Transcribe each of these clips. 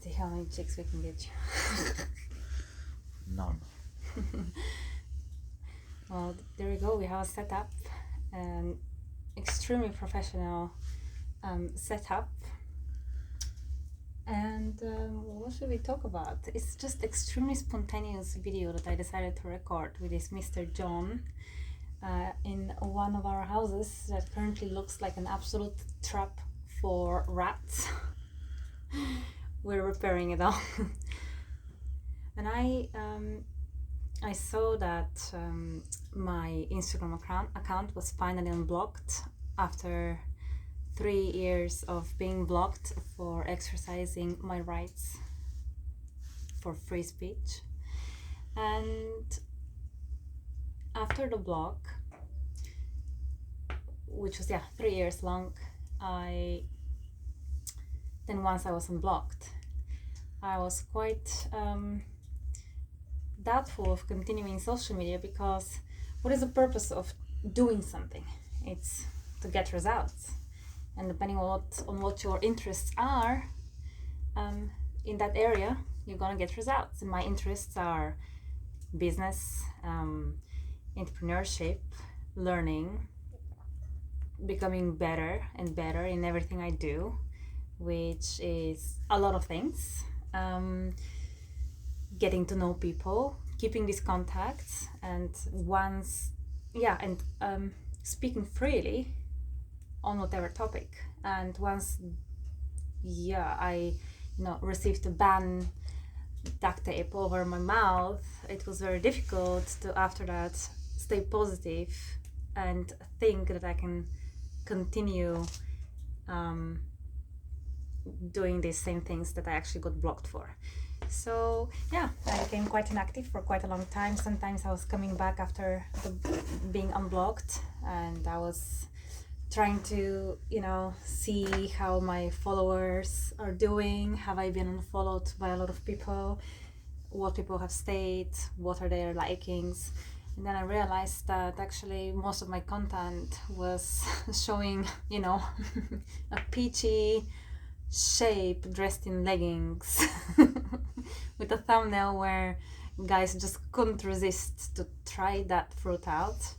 see how many chicks we can get you. None. Well, there we go. We have a setup, an extremely professional setup. And what should we talk about? It's just extremely spontaneous video that I decided to record with this Mr. John in one of our houses that currently looks like an absolute trap for rats. We're repairing it all. And I saw that my Instagram account was finally unblocked after 3 years of being blocked for exercising my rights for free speech. And after the block, which was 3 years long, then once I was unblocked, I was quite doubtful of continuing social media, because what is the purpose of doing something? It's to get results, and depending on what your interests are in that area, you're gonna get results. And my interests are business, entrepreneurship, learning, becoming better and better in everything I do, which is a lot of things. Getting to know people, keeping these contacts, and speaking freely on whatever topic. And once I received a ban duct tape over my mouth, it was very difficult to after that stay positive and think that I can continue doing these same things that I actually got blocked for. So I became quite inactive for quite a long time. Sometimes I was coming back after being unblocked, and I was trying to see how my followers are doing. Have I been unfollowed by a lot of people? What people have stayed? What are their likings? And then I realized that actually most of my content was showing a peachy shape dressed in leggings with a thumbnail where guys just couldn't resist to try that fruit out.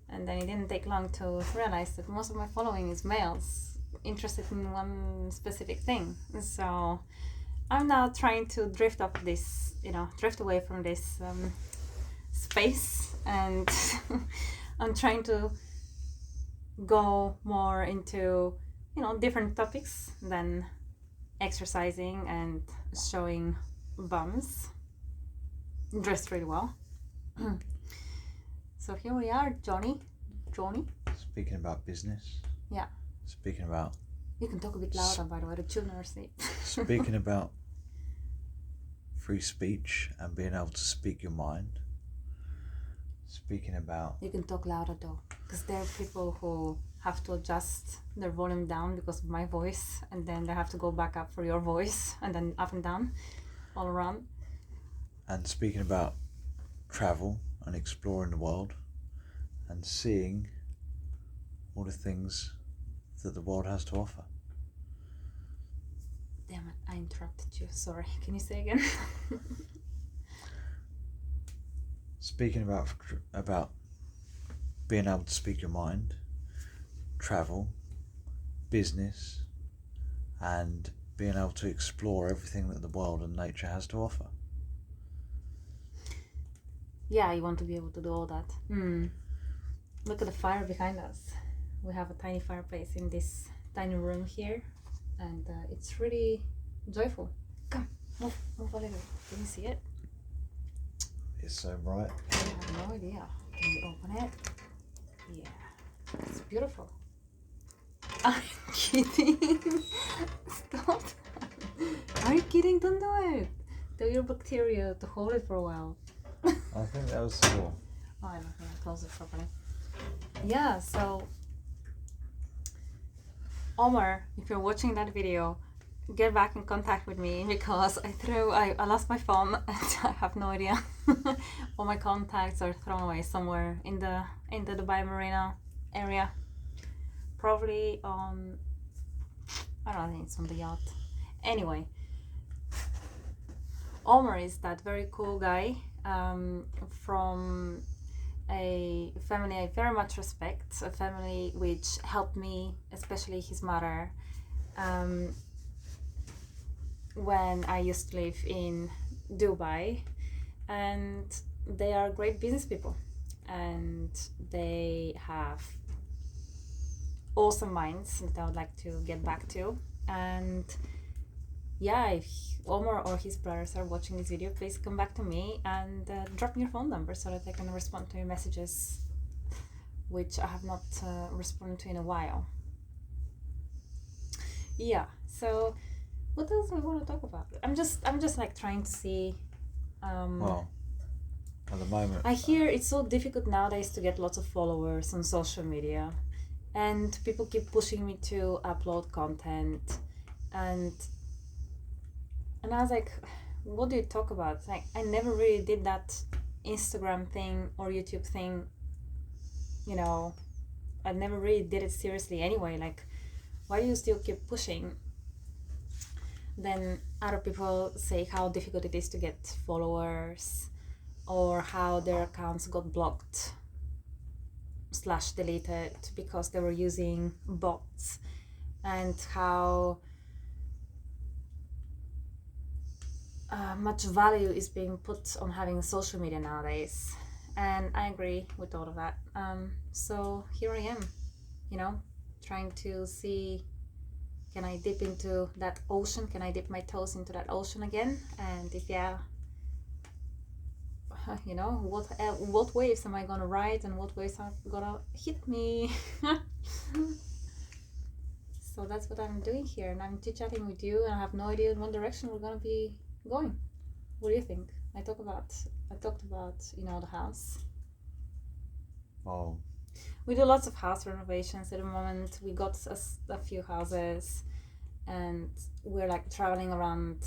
And then it didn't take long to realize that most of my following is males interested in one specific thing. So I'm now trying to drift away from this space, and I'm trying to go more into different topics than exercising and showing bums dressed really well. So here we are, Johnny. Speaking about business. Yeah. Speaking about. You can talk a bit louder, by the way. The children are asleep. Speaking about free speech and being able to speak your mind. Speaking about. You can talk louder though, because there are people who have to adjust their volume down because of my voice, and then they have to go back up for your voice, and then up and down, all around. And speaking about travel and exploring the world and seeing all the things that the world has to offer. Damn it, I interrupted you. Sorry. Can you say again? Speaking about being able to speak your mind, travel, business, and being able to explore everything that the world and nature has to offer. Yeah, you want to be able to do all that. Look at the fire behind us. We have a tiny fireplace in this tiny room here, and it's really joyful. Come, move a little. Can you see it? It's so bright. I have no idea. Can you open it? Yeah, it's beautiful. I'm kidding. Stop. Are you kidding? Don't do it. Tell your bacteria to hold it for a while. I think that was cool. Oh, I don't know. Close it properly. Yeah, so Omar, if you're watching that video, get back in contact with me, because I lost my phone and I have no idea. All my contacts are thrown away somewhere in the Dubai Marina area. Probably on, I don't think it's on the yacht. Anyway, Omar is that very cool guy from a family I very much respect, a family which helped me, especially his mother, um, when I used to live in Dubai. And they are great business people, and they have awesome minds that I would like to get back to. And yeah, if Omar or his brothers are watching this video, please come back to me and drop me your phone number so that I can respond to your messages, which I have not responded to in a while. Yeah, so what else do we want to talk about? I'm just like trying to see. Well, at the moment, I hear it's so difficult nowadays to get lots of followers on social media, and people keep pushing me to upload content, and I was like, what do you talk about? Like, I never really did that Instagram thing or YouTube thing, you know. I never really did it seriously anyway. Like, why do you still keep pushing? Then other people say how difficult it is to get followers, or how their accounts got blocked / deleted because they were using bots, and how much value is being put on having social media nowadays. And I agree with all of that. So here I am, you know, trying to see, can I dip into that ocean? Can I dip my toes into that ocean again? And if yeah, you know, what waves am I gonna ride, and what waves are gonna hit me? So that's what I'm doing here, and I'm chit-chatting with you, and I have no idea in what direction we're gonna be going. What do you think? I talked about the house. well, We do lots of house renovations at the moment. We got a few houses, and we're like traveling around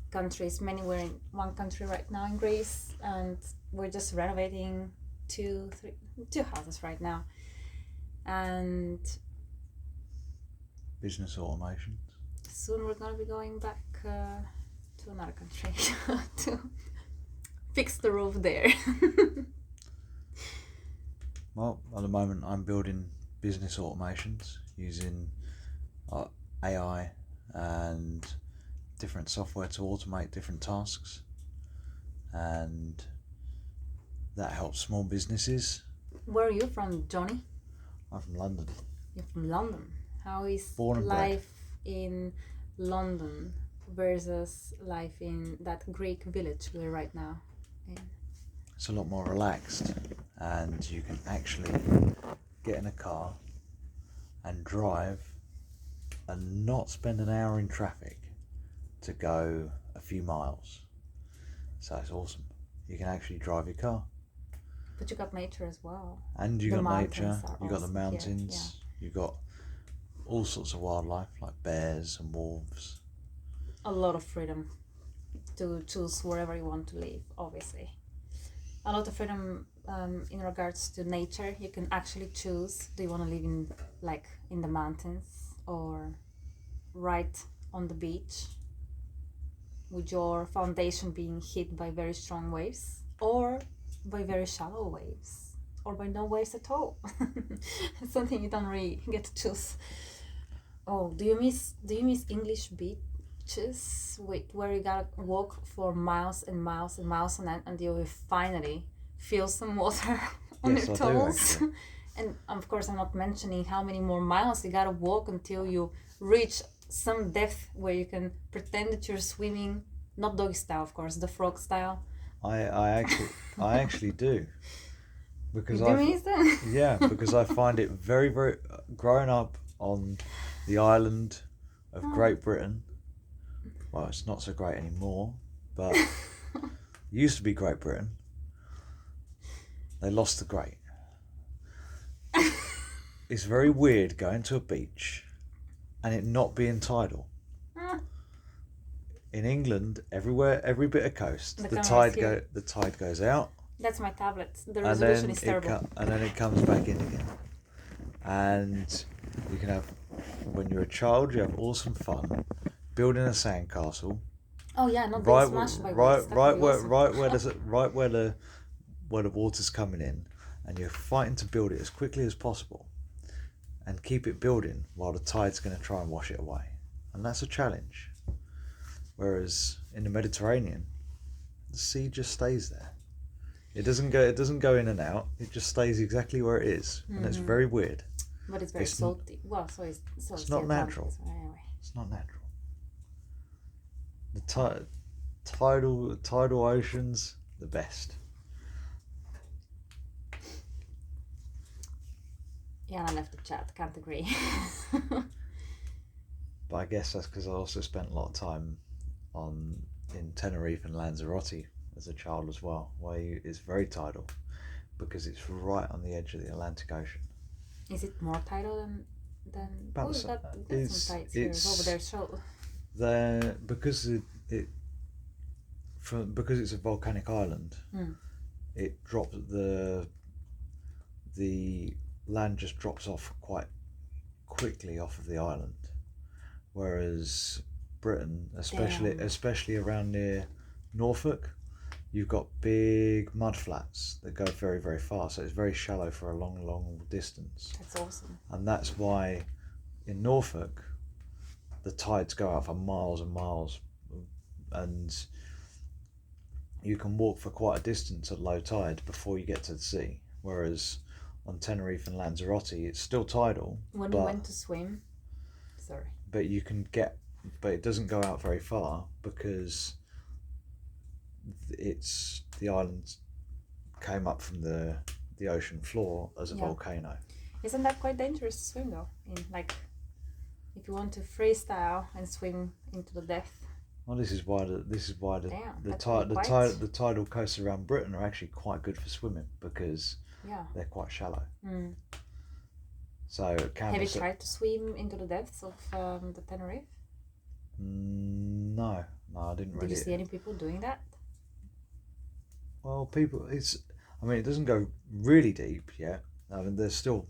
countries. Many we're in one country right now in Greece, and we're just renovating two houses right now. And business automation. soon we're gonna be going back to another country to fix the roof there. Well, at the moment, I'm building business automations using AI and different software to automate different tasks, and that helps small businesses. Where are you from, Johnny? I'm from London. You're from London. How is Born and bred. life in London versus life in that Greek village we're right now in? It's a lot more relaxed, and you can actually get in a car and drive and not spend an hour in traffic to go a few miles. So it's awesome. You can actually drive your car. But you got nature as well. And you The got nature, mountains are you got the awesome here, mountains, you got all sorts of wildlife like bears and wolves. A lot of freedom to choose wherever you want to live, obviously. A lot of freedom in regards to nature. You can actually choose, do you want to live in the mountains, or right on the beach with your foundation being hit by very strong waves, or by very shallow waves, or by no waves at all. Something you don't really get to choose. Oh, do you miss English beaches where you gotta walk for miles and miles and miles on end until you finally feel some water on Yes, your I do, toes? actually. And of course, I'm not mentioning how many more miles you gotta walk until you reach some depth where you can pretend that you're swimming, not doggy style, of course, the frog style. I actually do, because You do miss them? yeah, because I find it very, very, growing up on the island of Great Britain. Well, it's not so great anymore, but used to be Great Britain. They lost the great. It's very weird going to a beach and it not being tidal. In England, everywhere, every bit of coast, The the camera's tide here. the tide goes out, That's my tablet. The and resolution then is terrible. and then it comes back in again. And you can have, when you're a child, you have awesome fun building a sandcastle Oh yeah, not being smashed by waves. That would be awesome. where the water's coming in, and you're fighting to build it as quickly as possible, and keep it building while the tide's going to try and wash it away, and that's a challenge. Whereas in the Mediterranean, the sea just stays there. It doesn't go in and out. It just stays exactly where it is, and it's very weird. But it's very salty. Well, so is It's the not Atlantic, natural. so anyway. It's not natural. The tidal oceans, the best. Yeah, I left the chat. Can't agree. But I guess that's because I also spent a lot of time in Tenerife and Lanzarote as a child as well, where it's very tidal because it's right on the edge of the Atlantic Ocean. Is it more tidal than? About Oh, got some tides here over there. So because because it's a volcanic island, it drops the land just drops off quite quickly off of the island, whereas Britain, especially around near Norfolk, you've got big mud flats that go very, very far, so it's very shallow for a long distance. That's awesome. And that's why in Norfolk the tides go out for miles and miles, and you can walk for quite a distance at low tide before you get to the sea, whereas on Tenerife and Lanzarote it's still tidal. When we went to swim, but it doesn't go out very far because the island came up from the ocean floor as a volcano. Isn't that quite dangerous to swim though? If you want to freestyle and swim into the depth. Well, this is why the tidal coasts around Britain are actually quite good for swimming because they're quite shallow. So have you tried to swim into the depths of the Tenerife? No, I didn't really. Did you see any people doing that? Well, it doesn't go really deep yet. I mean, there's still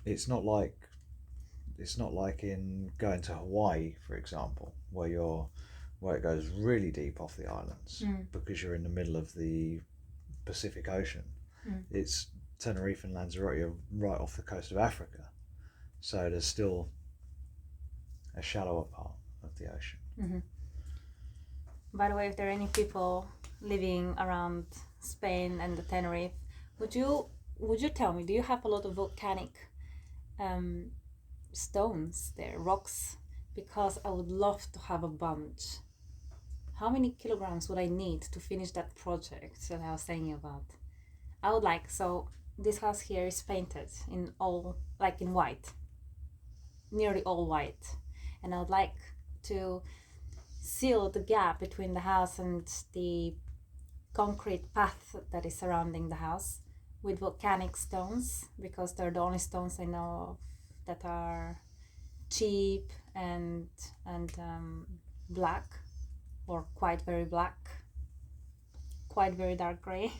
it's not like in going to Hawaii, for example, where it goes really deep off the islands because you're in the middle of the Pacific Ocean. It's Tenerife and Lanzarote are right off the coast of Africa, so there's still a shallower part of the ocean. By the way, if there are any people living around Spain and the Tenerife, would you tell me, do you have a lot of volcanic stones there, rocks? Because I would love to have a bunch. How many kilograms would I need to finish that project that I was saying about? I would like, so this house here is painted in white, nearly all white, and I would like to seal the gap between the house and the concrete path that is surrounding the house with volcanic stones, because they're the only stones I know of that are cheap and black, or quite very black, quite very dark gray.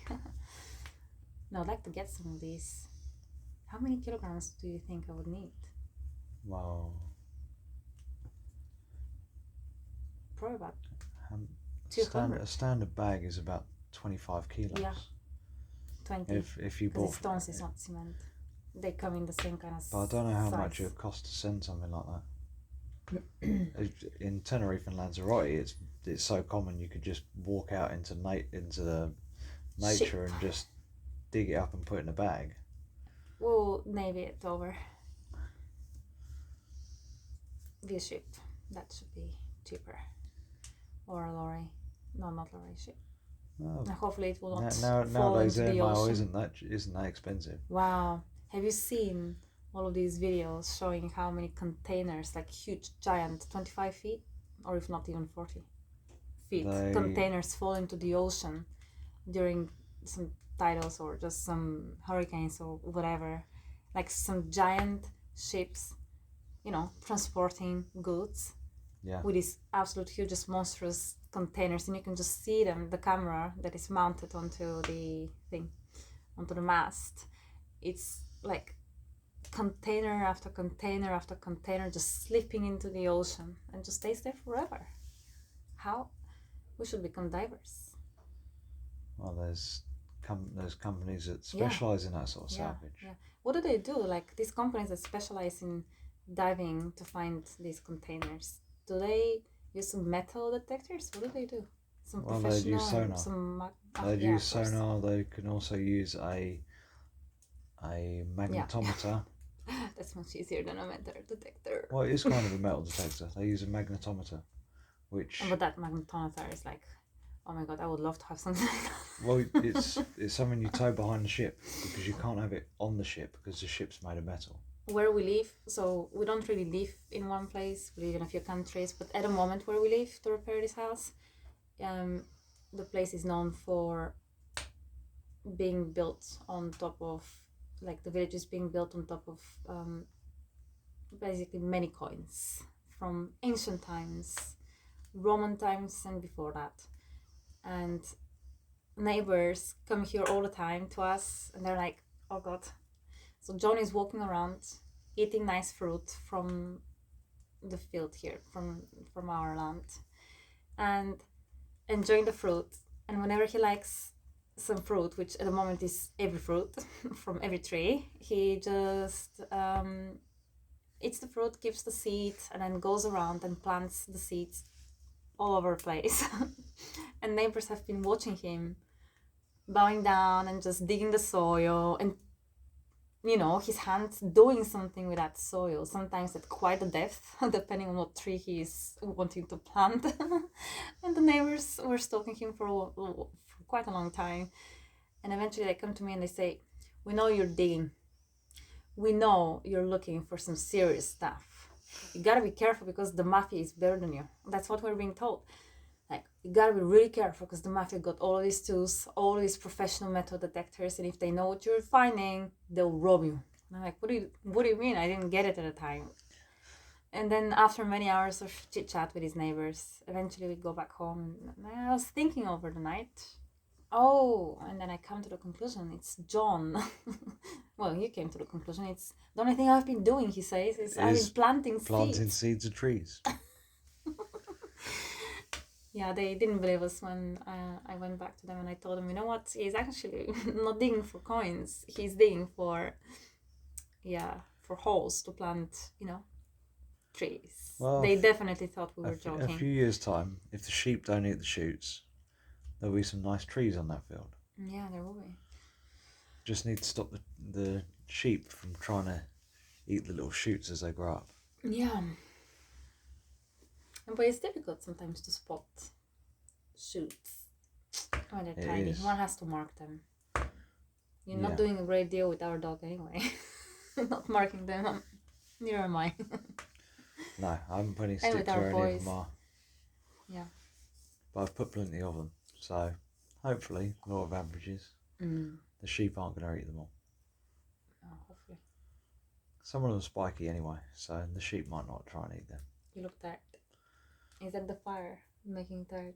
No, I'd like to get some of these. How many kilograms do you think I would need? Well, probably about a standard bag is about 25 kilos. Yeah, 20. If you bought stones, is not cement. They come in the same kind of. But I don't know how size. much it would cost to send something like that. In Tenerife and Lanzarote, it's so common you could just walk out into the nature and just dig it up and put it in a bag. We'll navy it over. Via ship. That should be cheaper. Or a lorry. No, not lorry, ship. Oh. Hopefully it will not fall into the ocean. isn't that expensive. Wow. Have you seen all of these videos showing how many containers, like huge, giant, 25 feet, or if not even 40 feet, containers fall into the ocean during some tidals or just some hurricanes or whatever, like some giant ships, transporting goods with these absolute huge, monstrous containers, and you can just see them, the camera that is mounted onto the mast. It's like container after container after container just slipping into the ocean and just stays there forever. How? We should become diverse. Well, there's companies that specialize in that sort of salvage. Yeah. What do they do? Like these companies that specialize in diving to find these containers, do they use some metal detectors? What do they do? Some Well, they'd professional use sonar. some They'd yeah, use of course. sonar. They can also use a magnetometer. That's much easier than a metal detector. Well, it is kind of a metal detector. They use a magnetometer, which But that magnetometer is like, oh my god, I would love to have something like that. well, it's something you tow behind the ship because you can't have it on the ship because the ship's made of metal. Where we live, so we don't really live in one place. We live in a few countries, but at the moment where we live to repair this house, the place is known for being built on top of, like the village is being built on top of basically many coins from ancient times, Roman times, and before that. And neighbors come here all the time to us, and they're like, oh god. So John is walking around eating nice fruit from the field here, from our land, and enjoying the fruit. And whenever he likes some fruit, which at the moment is every fruit from every tree, he just eats the fruit, gives the seed, and then goes around and plants the seeds all over the place. And neighbors have been watching him bowing down and just digging the soil, and his hands doing something with that soil, sometimes at quite a depth, depending on what tree he is wanting to plant. And the neighbors were stalking him for quite a long time. And eventually they come to me and they say, we know you're digging. We know you're looking for some serious stuff. You gotta be careful because the mafia is better than you. That's what we're being told. Like, you gotta be really careful because the mafia got all of these tools, all these professional metal detectors, and if they know what you're finding, they'll rob you. And I'm like, what do you mean? I didn't get it at the time. And then after many hours of chit chat with his neighbors, eventually we go back home, and I was thinking over the night. Oh, and then I come to the conclusion it's John. Well, you came to the conclusion it's the only thing I've been doing, he says, is I've been planting seeds of trees. Yeah, they didn't believe us when I went back to them and I told them, you know what, he's actually not digging for coins. He's digging for holes to plant, trees. Well, they definitely thought we were joking. A few years' time, if the sheep don't eat the shoots, there'll be some nice trees on that field. Yeah, there will be. Just need to stop the sheep from trying to eat the little shoots as they grow up. Yeah. But it's difficult sometimes to spot shoots when they're tiny. One has to mark them. You're not doing a great deal with our dog anyway. Not marking them. Neither am I. No, I haven't put any sticks or any of them are. Yeah. But I've put plenty of them. So hopefully, law of averages, the sheep aren't going to eat them all. Oh, hopefully. Some of them are spiky anyway, so the sheep might not try and eat them. You look tired. Is that the fire making you tired?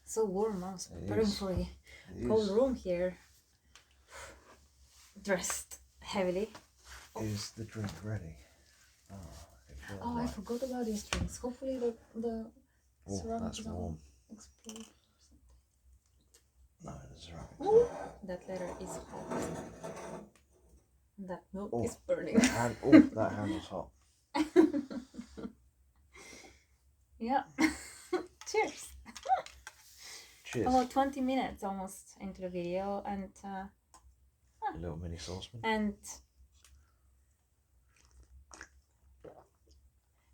So warm. I was preparing for a cold room here. Dressed heavily. Is the drink ready? Oh, I forgot about these drinks. Hopefully the ceramic that's warm. Explode or something. No, the ceramic. That letter is hot. That milk is burning. That handle's hot. Yeah. Cheers. Cheers. Oh, 20 minutes almost into the video, and a little mini saucepan. And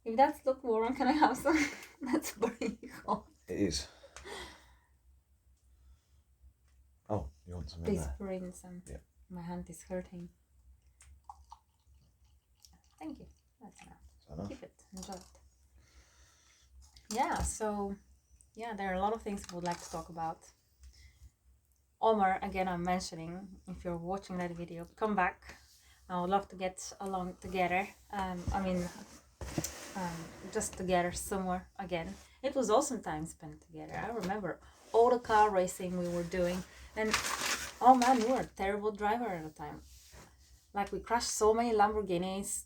if that's not warm, can I have some? That's burning hot. It is. Oh, you want some in Please there? pour in some. Yeah. My hand is hurting. Thank you. That's enough. Keep it. Enjoy it. Yeah, so there are a lot of things we would like to talk about. Omar, again, I'm mentioning, if you're watching that video, come back. I would love to get along together. Just together somewhere again. It was awesome time spent together. I remember all the car racing we were doing. And, oh man, you were a terrible driver at the time. Like, we crashed so many Lamborghinis.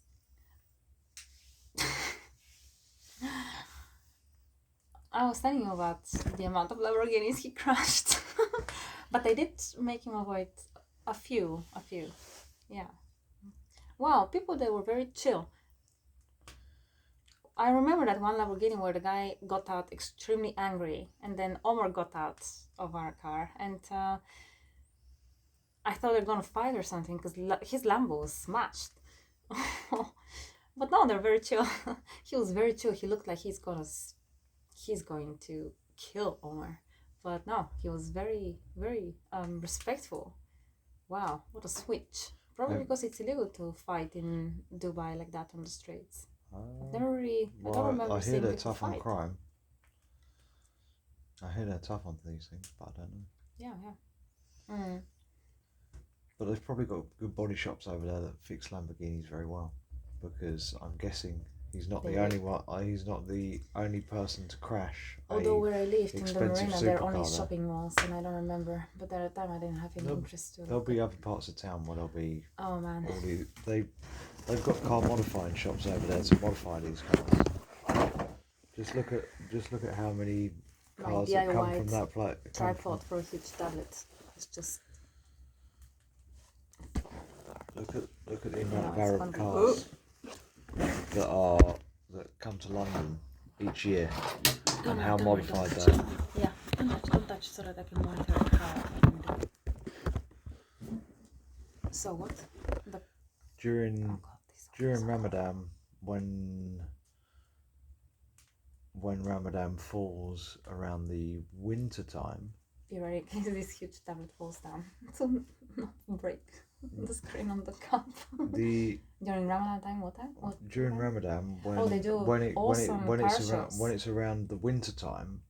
I was telling you about the amount of Lamborghinis he crashed, but I did make him avoid a few. Yeah. Wow, people they were very chill. I remember that one Lamborghini where the guy got out extremely angry, and then Omar got out of our car, and I thought they're gonna fight or something because his Lambo was smashed. But no, they're very chill. He was very chill. He looked like he's going to kill Omar, but no, he was very respectful. Wow, what a switch! Probably Yeah. because it's illegal to fight in Dubai like that on the streets. I've never I don't Well, remember I hear seeing they're people tough on fight. crime. I hear they're tough on these things, but I don't know. Yeah. But they've probably got good body shops over there that fix Lamborghinis very well, because I'm guessing he's not the They- only one. He's not the only person to crash. Although where I lived in the expensive marina, there are only supercar there. shopping malls, and I don't remember. But at the time, I didn't have any interest to. There'll be other parts of town where there'll be Oh man. all they've got car modifying shops over there to modify these cars. Just look at how many My cars that come DIY from that place. tripod for a huge tablet. It's just. Look at the amount of it's Arab gonna be- cars that come to London each year, and how modified they are. Yeah, don't touch so that I can monitor how I can do it. So what? During Oh god, this. during Ramadan, when Ramadan falls around the winter time, Be ready in case this huge tablet falls down. To not break the screen on the cup. the During Ramadan time, what time? What during time? Ramadan when Oh, they do awesome when car it's around shows. when it's around the winter time,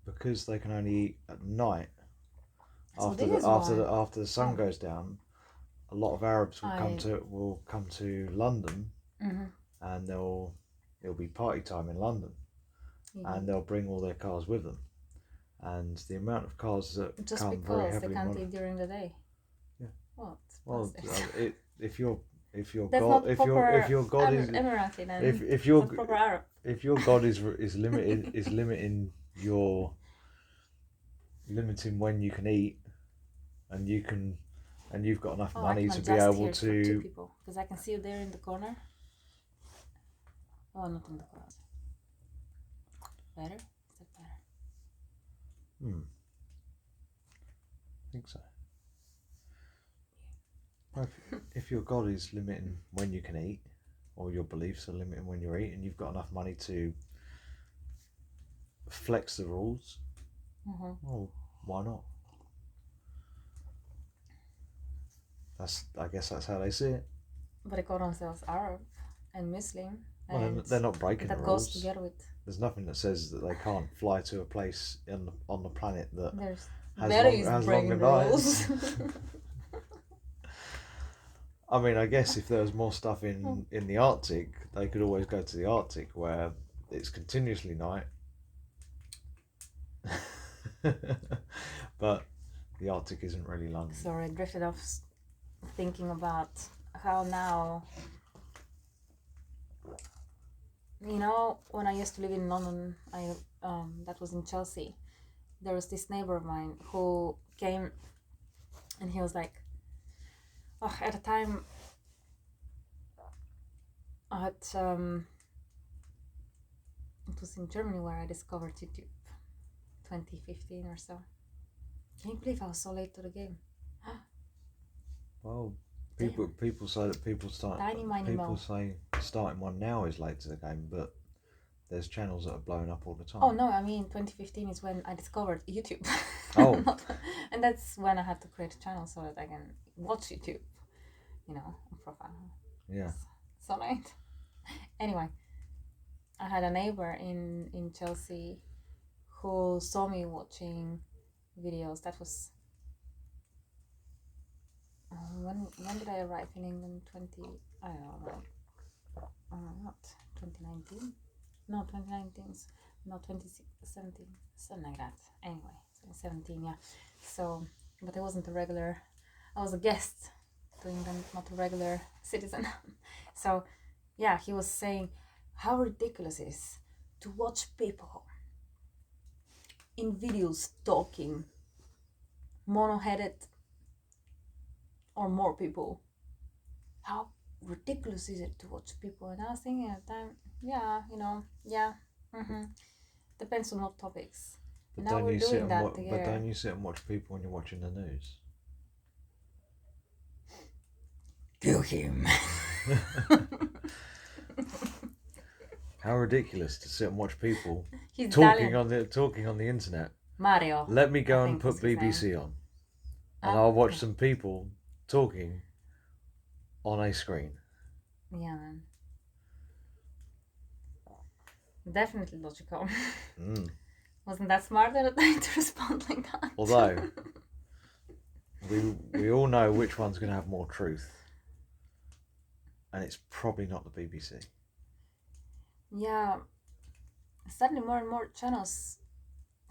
because they can only eat at night So after this is after the sun Oh. goes down. A lot of Arabs will I- come to London, Mhm. and it'll be party time in London, Yeah. and they'll bring all their cars with them, and the amount of cars that Just come very because they heavily can't modified. eat during the day. Yeah. What? Well, Bastards. if your That's God not if proper your God is Emirati then. if It's your not proper Arab. if your God is limiting limiting when you can eat, and you've got enough Oh, money I can to be adjust able here for two to. people because I can see you there in the corner. Oh, not in the corner. Better? Is that better? I think so. Well, if your God is limiting when you can eat, or your beliefs are limiting when you eat, and you've got enough money to flex the rules, well, why not? I guess that's how they see it. But they call themselves Arab and Muslim. Well, And they're not breaking the that goes rules. together with. There's nothing that says that they can't fly to a place on the planet that There's has values has breaking longer rules. nights. I mean, I guess if there was more stuff in the Arctic, they could always go to the Arctic where it's continuously night. But the Arctic isn't really London. Sorry, I drifted off thinking about how now, you know, when I used to live in London, that was in Chelsea. There was this neighbor of mine who came, and he was like, oh, at the time, it was in Germany where I discovered YouTube, 2015 or so. Can you believe I was so late to the game? Well, people say that people say starting one now is late to the game, but there's channels that are blowing up all the time. Oh no, I mean 2015 is when I discovered YouTube. Oh. And that's when I had to create a channel so that I can watch YouTube, you know, on profile. Yeah. So late. Anyway, I had a neighbor in Chelsea who saw me watching videos. That was when did I arrive in England? I don't know. What 2019? No, 2019. No, 2017. Something like that. Anyway, 2017. Yeah. So, but I wasn't a regular. I was a guest to England, not a regular citizen. So, yeah, he was saying how ridiculous it is to watch people in videos talking, mono-headed or more people. How ridiculous is it to watch people? And I was thinking at the time, depends on what topics. But Now don't we're you doing sit that and but together. don't you sit and watch people when you're watching the news? Kill him. How ridiculous to sit and watch people He's talking Italian. on the internet. Mario. Let me go I and think put was his name. BBC on, and Ah, I'll watch okay. some people talking on a screen. Yeah, man. Definitely logical. Wasn't that smart at the time to respond like that? Although we all know which one's going to have more truth, and it's probably not the BBC. Yeah, sadly more and more channels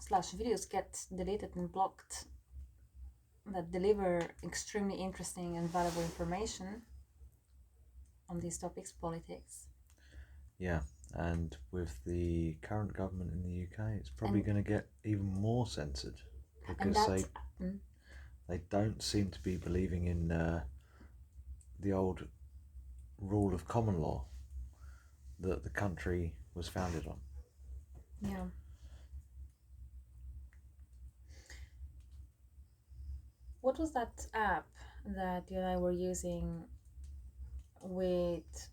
/ videos get deleted and blocked that deliver extremely interesting and valuable information on these topics, politics. Yeah, and with the current government in the UK, it's probably And- going to get even more censored And because that's they don't seem to be believing in the old rule of common law that the country was founded on. yeah. What was that app that you and I were using with,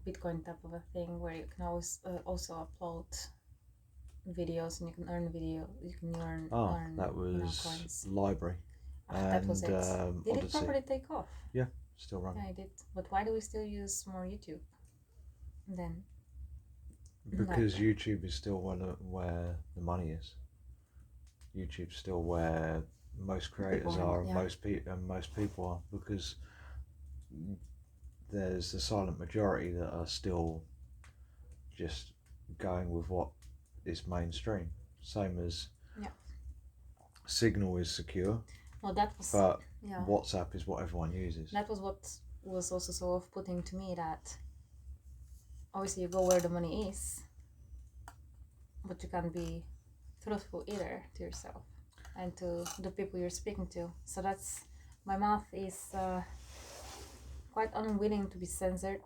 Bitcoin type of a thing where you can always also upload videos and you can earn you can earn That was coins. Library. That was it. And Did it Odyssey. properly take off? Still running. Yeah, I did. But why do we still use more YouTube then? Because Library. YouTube is still where the money is. YouTube's still where most creators People are, yeah. and most people are, because there's the silent majority that are still just going with what is mainstream. Same as Signal is secure, No, that was but WhatsApp is what everyone uses. That was what was also so off-putting to me, that obviously you go where the money is, but you can't be truthful either to yourself and to the people you're speaking to. So that's, my mouth is quite unwilling to be censored,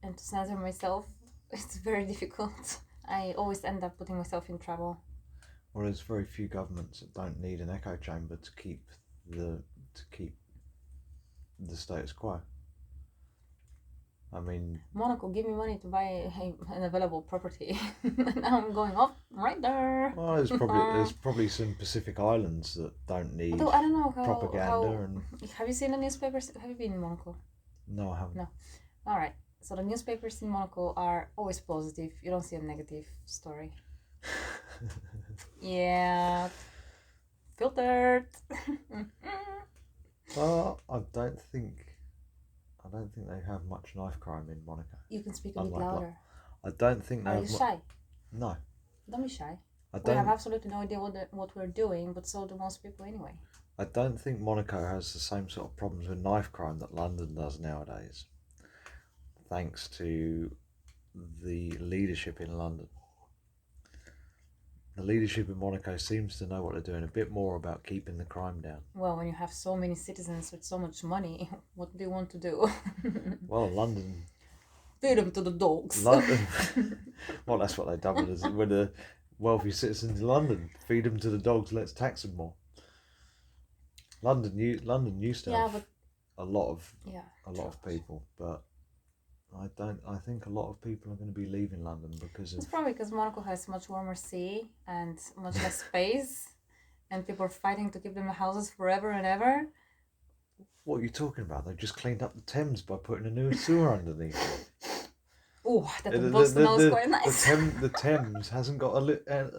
and to censor myself, it's very difficult. I always end up putting myself in trouble. Well, there's very few governments that don't need an echo chamber to keep the status quo. I mean, Monaco, give me money to buy an available property. And I'm going off right there. well, there's probably some Pacific Islands that don't need Although I don't know propaganda. And have you seen the newspapers? Have you been in Monaco? no, I haven't. No. All right. So the newspapers in Monaco are always positive. You don't see a negative story. Yeah. Filtered. Well, I don't think they have much knife crime in Monaco. You can speak a bit louder. I don't think they Are have. you shy? No. Don't be shy. I We have don't. absolutely no idea what we're doing, but so do most people anyway. I don't think Monaco has the same sort of problems with knife crime that London does nowadays. Thanks to the leadership in London. The leadership in Monaco seems to know what they're doing a bit more about keeping the crime down. Well, when you have so many citizens with so much money, what do you want to do? Well, London. Feed them to the dogs. London. Well, that's what they dub it as. When the wealthy citizens in London feed them to the dogs, let's tax them more. London used to have a lot of people, but I think a lot of people are going to be leaving London because of... It's probably because Monaco has much warmer sea and much less space, and people are fighting to keep them in houses forever and ever. What are you talking about? They've just cleaned up the Thames by putting a new sewer underneath it. Oh, that would both smells quite nice. The Thames hasn't got a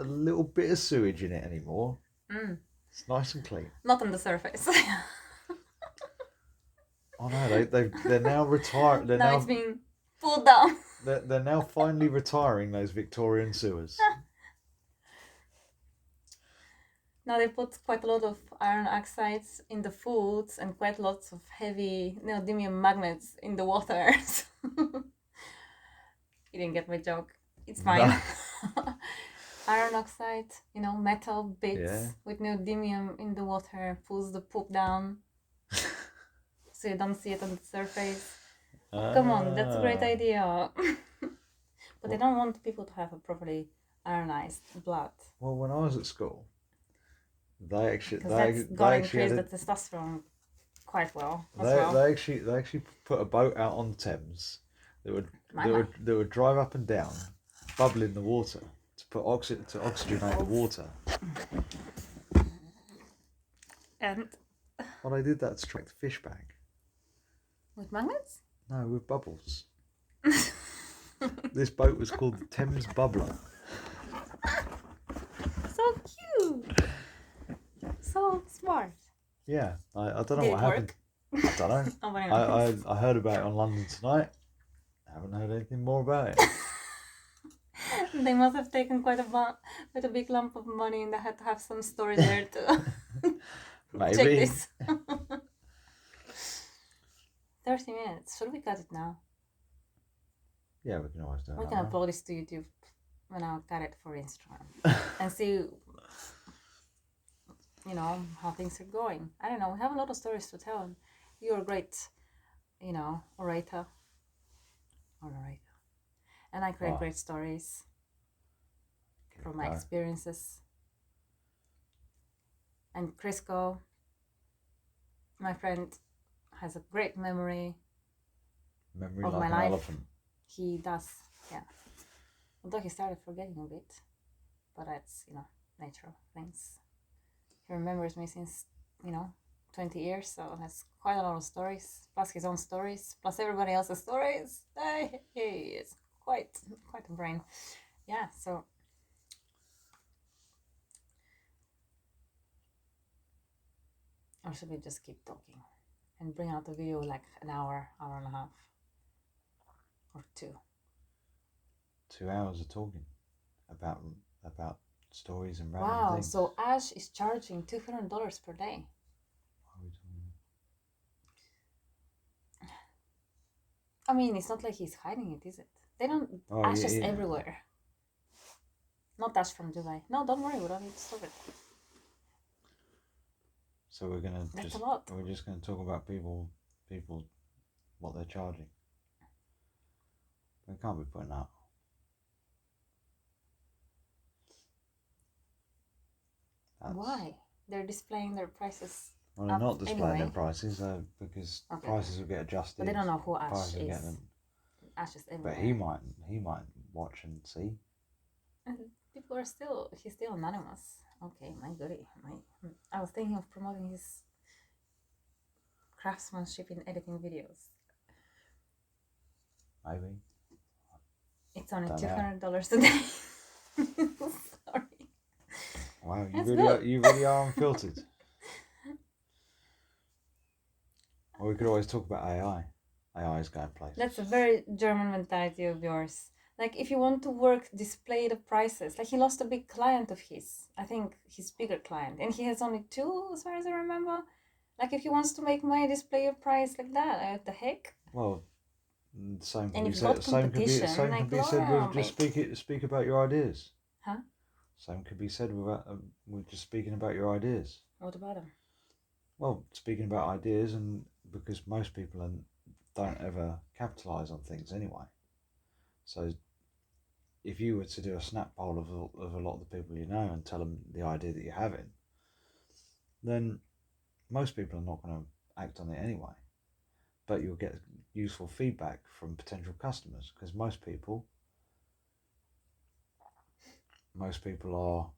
little bit of sewage in it anymore. It's nice and clean. Not on the surface. Oh no, they're now retired. Now it's being pulled down. They're now finally retiring those Victorian sewers. Now they put quite a lot of iron oxides in the foods and quite lots of heavy neodymium magnets in the water. You didn't get my joke. It's fine. No. iron oxide, metal bits Yeah. with neodymium in the water, pulls the poop down so you don't see it on the surface. Come on, that's a great Ah. idea. But they don't want people to have a properly ironized blood. Well, when I was at school, they actually Because that's gonna actually increase had the testosterone quite well as they well. they actually put a boat out on the Thames that would My. that would drive up and down, bubbling the water to oxygenate the water. And Well, they did that to attract the fish back. with magnets? No, with bubbles. This boat was called the Thames Bubbler. So cute. So smart. Yeah, I don't know Did what it happened. I don't know. Oh, very nice. I heard about it on London Tonight. I haven't heard anything more about it. They must have taken quite a big lump of money, and they had to have some story there to Maybe. check this. 30 minutes. Should we cut it now? Yeah, we can always do it. We that can way. upload this to YouTube when I cut it for Instagram and see, how things are going. I don't know. We have a lot of stories to tell, and you're a great, orator. And I create Oh. great stories from my go. experiences. And Crisco, my friend, has a great memory. Memory Of like my an life. elephant. He does, yeah. Although he started forgetting a bit, but that's, natural things. He remembers me since, 20 years, so that's quite a lot of stories, plus his own stories, plus everybody else's stories. Hey, it's quite a brain. Yeah, so or should we just keep talking and bring out the video like an hour and a half, or 2? 2 hours of talking about stories and random Wow, things. so Ash is charging $200 per day. Why are we talking? I mean, it's not like he's hiding it, is it? They don't. Oh, Ash yeah, is yeah. everywhere. Not Ash from Dubai. No, don't worry, we don't need to stop it. So we're gonna That's a lot. we're just gonna talk about people what they're charging. We can't be putting that. Why? They're displaying their prices. Well, they're not displaying anyway. their prices because Okay. prices will get adjusted. But they don't know who Ash prices will is. get them. Ash is everywhere. But he might watch and see. And people are he's still anonymous. Okay, my goodie. I was thinking of promoting his craftsmanship in editing videos. Maybe. It's only Don't know. $200 a day. Sorry. Wow, That's you really are unfiltered. Or we could always talk about AI. AI is going places. That's a very German mentality of yours. Like, if you want to work, display the prices. Like, he lost a big client of his. I think his bigger client. And he has only 2, as far as I remember. Like, if he wants to make money, display a price like that. What the heck? Well, same can And be if you've said. got Same can be competition, like, said Laura, with just speak about your ideas. Huh? Same could be said with just speaking about your ideas. What about him? Well, speaking about ideas, and because most people don't ever capitalise on things anyway. So if you were to do a snap poll of a lot of the people you know and tell them the idea that you're having, then most people are not going to act on it anyway. But you'll get useful feedback from potential customers because most people are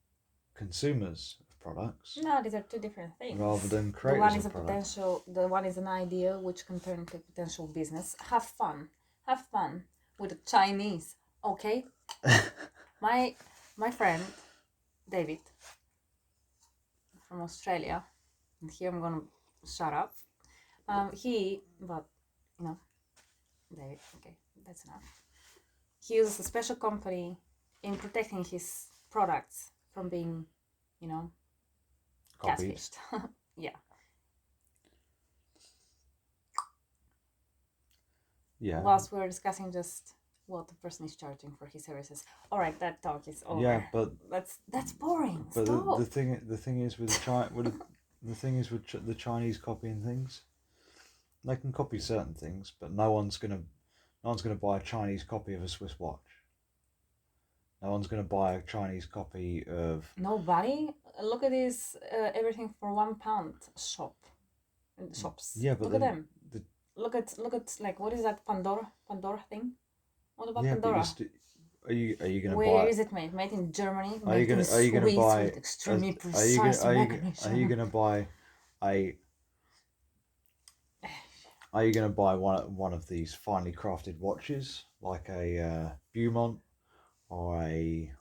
consumers of products. No, these are 2 different things. Rather than The creators one is of a products. the one is an idea which can turn into a potential business. Have fun with the Chinese, okay? my friend David from Australia, and here I'm gonna shut up. David, okay, that's enough. He uses a special company in protecting his products from being, Copied. catfished. Yeah. Yeah. Whilst we were discussing just what the person is charging for his services. All right, that talk is over. Yeah, but that's boring. but Stop. the thing is with the thing is with the Chinese copying things. They can copy certain things, but no one's gonna buy a Chinese copy of a Swiss watch. No one's gonna buy a Chinese copy of. Nobody. Look at this. Everything for £1 shop. Shops. Yeah, but look at them. Look at like, what is that Pandora thing? What about Pandora? Are you gonna Where buy? is it made? Made in Germany. Are you Made in gonna Swiss buy? with extremely Are precise mechanism. Are you gonna buy a? Are you gonna buy one of these finely crafted watches like a Beaumont or a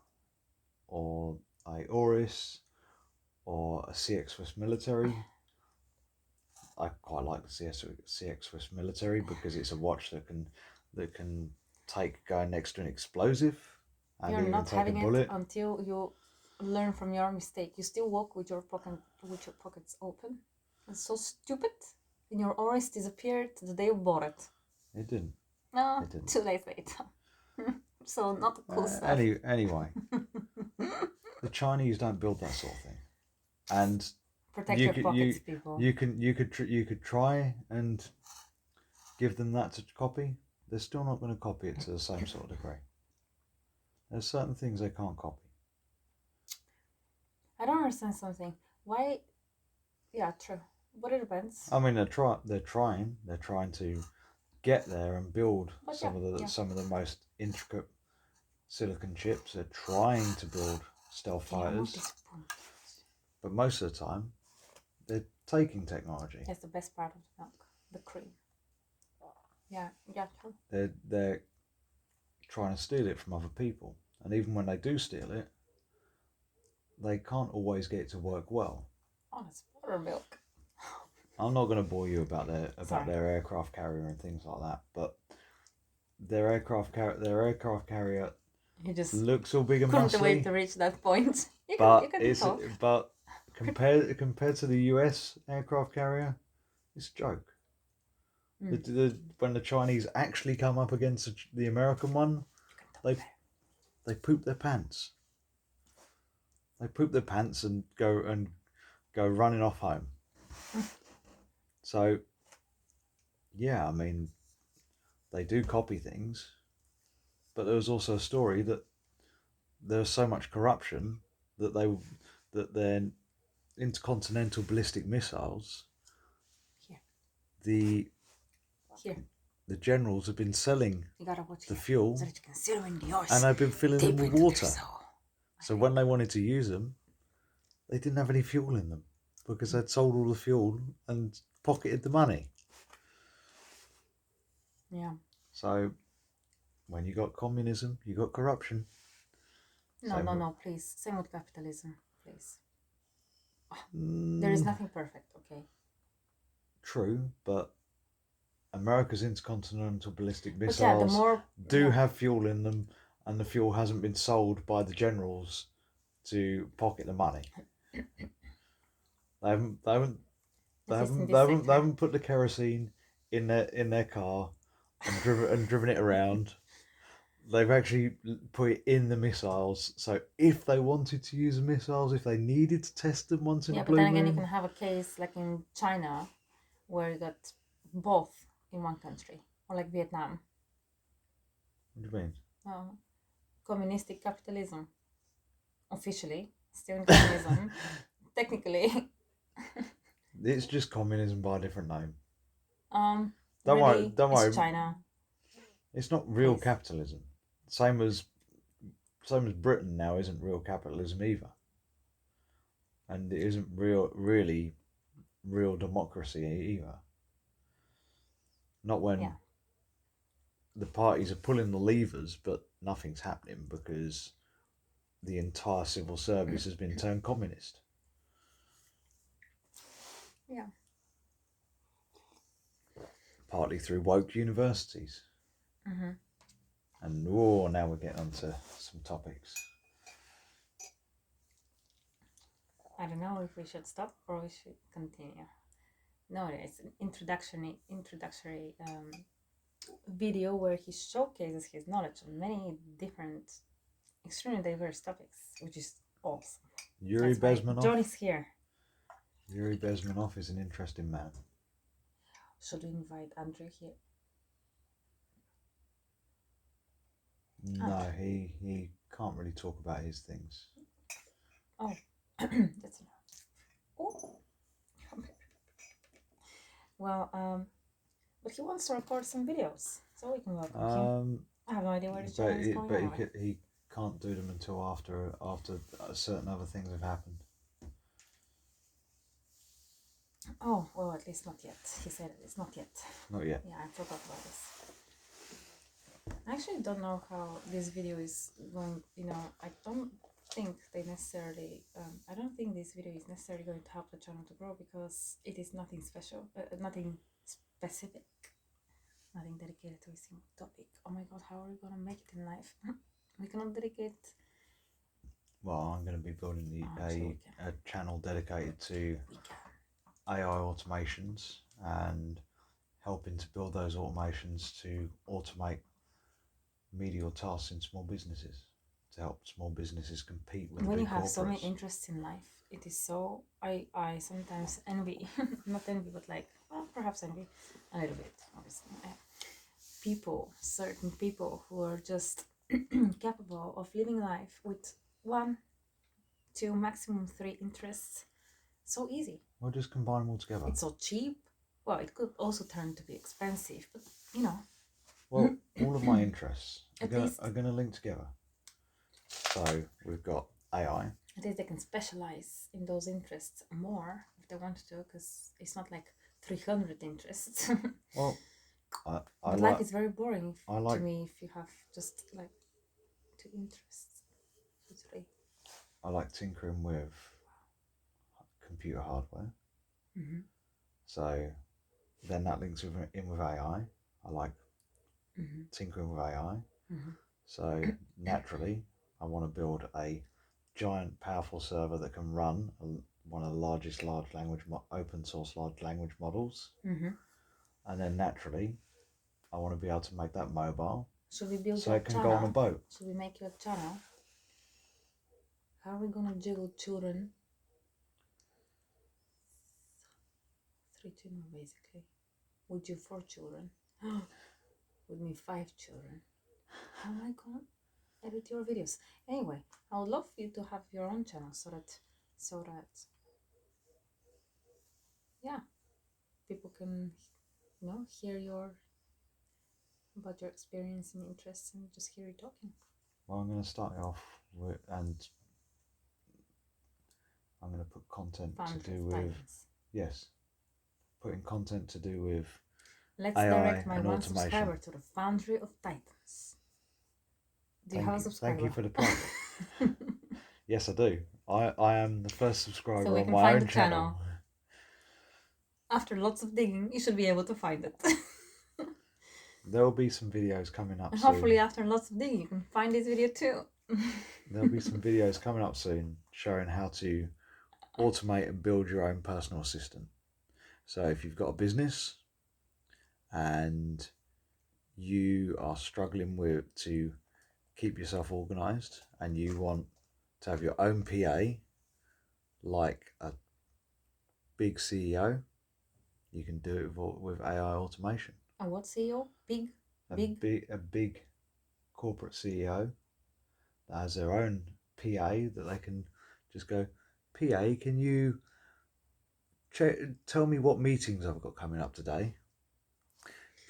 Oris or a CX Swiss Military? I quite like the CX Swiss Military because it's a watch that can take going next to an explosive and You're even not take having a bullet. it until you learn from your mistake. You still walk with your pockets open. It's so stupid. And your Oris disappeared the day you bought it. It didn't. No, It didn't. 2 days later. So not cool stuff. Anyway, the Chinese don't build that sort of thing, and Protect your pockets, people. you could try and give them that to copy. They're still not going to copy it to the same sort of degree. There's certain things they can't copy. I don't understand something. Why? Yeah, true. But it depends. I mean, they're trying to get there and build some of the most intricate silicon chips. They're trying to build stealth fighters, but most of the time they're taking technology. That's the best part of the milk, the cream. Yeah, true. They're trying to steal it from other people, and even when they do steal it, they can't always get it to work well. Oh, it's buttermilk. I'm not going to bore you about their aircraft carrier and things like that, but their aircraft carrier You just looks all big and couldn't muscly. wait to reach that point. But compared to the US aircraft carrier, it's a joke. When the Chinese actually come up against the American one, they poop their pants. They poop their pants and go running off home. So, yeah, I mean, they do copy things, but there was also a story that there was so much corruption that their intercontinental ballistic missiles, the generals have been selling the fuel, so that you can see them in the ocean, and they've been filling them with water. So when they wanted to use them, they didn't have any fuel in them because they'd sold all the fuel and pocketed the money. Yeah. So when you got communism, you got corruption. No, please. Same with capitalism, please. There is nothing perfect, okay? True, but America's intercontinental ballistic missiles have fuel in them, and the fuel hasn't been sold by the generals to pocket the money. They haven't put the kerosene in their car and driven it around. They've actually put it in the missiles. So if they wanted to use the missiles, if they needed to test them once in a blue moon. Yeah, but then again, you can have a case like in China, where you got both in one country, or like Vietnam. What do you mean? Communistic capitalism. Officially, still in communism. Technically. It's just communism by a different name. Don't worry. It's China. It's not real capitalism. Same as Britain now isn't real capitalism either. And it isn't really real democracy either. Not when the parties are pulling the levers, but nothing's happening because the entire civil service has been turned communist. Yeah. Partly through woke universities. Mm-hmm. And now we're getting onto some topics. I don't know if we should stop or we should continue. No, it's an introductory video where he showcases his knowledge on many different, extremely diverse topics, which is awesome. Yuri That's why John Bezmenov. is here. Yuri Bezmenov is an interesting man. Should we invite Andrew here? No, he can't really talk about his things. Oh, that's enough. Oh. Well, but he wants to record some videos, so we can welcome him. I have no idea where this channel is going. He can't do them until after certain other things have happened. Oh, well, at least not yet. He said it's not yet. Not yet. Yeah, I forgot about this. I actually don't know how this video is going. I don't think they necessarily. I don't think this video is necessarily going to help the channel to grow because it is nothing special, nothing specific, nothing dedicated to a single topic. Oh my god, how are we gonna make it in life? We cannot dedicate. Well, I'm going to be building a channel dedicated to We can. AI automations and helping to build those automations to automate medial tasks in small businesses to help small businesses compete with When the you big have so many corporates. interests in life, it is so. I sometimes envy, not envy, but perhaps envy a little bit, obviously. Certain people who are just capable of living life with 1, 2, maximum 3 interests. So easy. We'll just combine them all together. It's so cheap. Well, it could also turn to be expensive, but Well, all of my interests are At going to link together. So we've got AI. At least they can specialize in those interests more if they want to, because it's not like 300 interests. Well, I but like. life is very boring to me if you have just like 2 interests. 3. I like tinkering with computer hardware. Mm-hmm. So then that links in with AI. I like tinkering with AI. Mm-hmm. So naturally, I want to build a giant, powerful server that can run one of the largest open source large language models. Mm-hmm. And then naturally, I want to be able to make that mobile. Should we build so your it can channel? go on a boat? Should we make you a channel? How are we gonna juggle children? 3 children basically. With you 4 children. With me 5 children. How am I gonna edit your videos? Anyway, I would love for you to have your own channel so that yeah, people can hear about your experience and interests and just hear you talking. Well, I'm going to start off with, and I'm going to put content to do with putting content to do with Let's AI direct my and 1 automation. subscriber to the Foundry of Titans. Do you have a subscriber? Thank you for the plug. Yes, I do. I am the first subscriber so we on can my find own the channel. After lots of digging, you should be able to find it. There will be some videos coming up and soon. hopefully after lots of digging, you can find this video too. There'll be some videos coming up soon showing how to automate and build your own personal assistant. So if you've got a business and you are struggling to keep yourself organized and you want to have your own PA like a big CEO, you can do it with AI automation. And what CEO? A big corporate CEO that has their own PA that they can just go, PA, can you tell me what meetings I've got coming up today?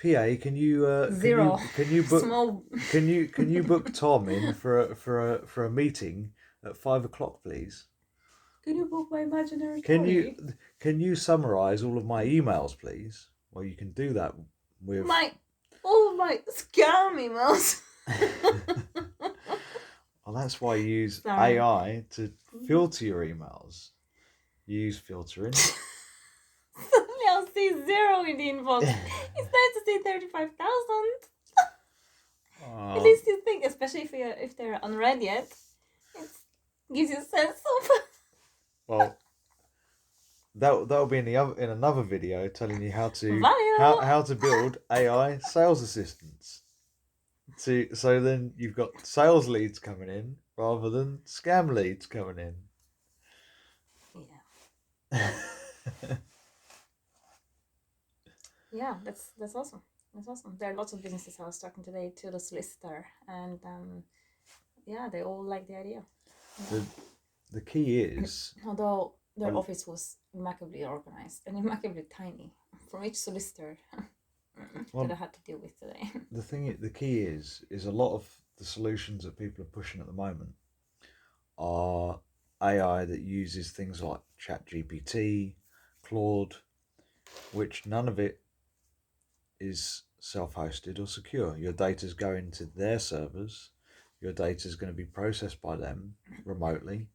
PA, can you Zero. Can you book Small. can you book Tom in for a meeting at 5 o'clock, please? Can you book my imaginary toy? Can you summarize all of my emails, please? Well, you can do that with all of my scam emails. Well, that's why you use AI to filter your emails. You use filtering. Suddenly I'll see 0 in the inbox. It's nice to see 35,000. At least you think, especially if they're unread yet, it gives you a sense of. Well, that'll be in another video telling you how to Value! how to build AI sales assistants. So then you've got sales leads coming in rather than scam leads coming in. Yeah. Yeah, that's awesome. That's awesome. There are lots of businesses I was talking today to the solicitor, and yeah, they all like the idea. Yeah. The key is, Although their office was immaculately organized and immaculately tiny from each solicitor that I had to deal with today. the key is a lot of the solutions that people are pushing at the moment are AI that uses things like ChatGPT, Claude, which none of it is self-hosted or secure. Your data's going to their servers. Your data's going to be processed by them remotely.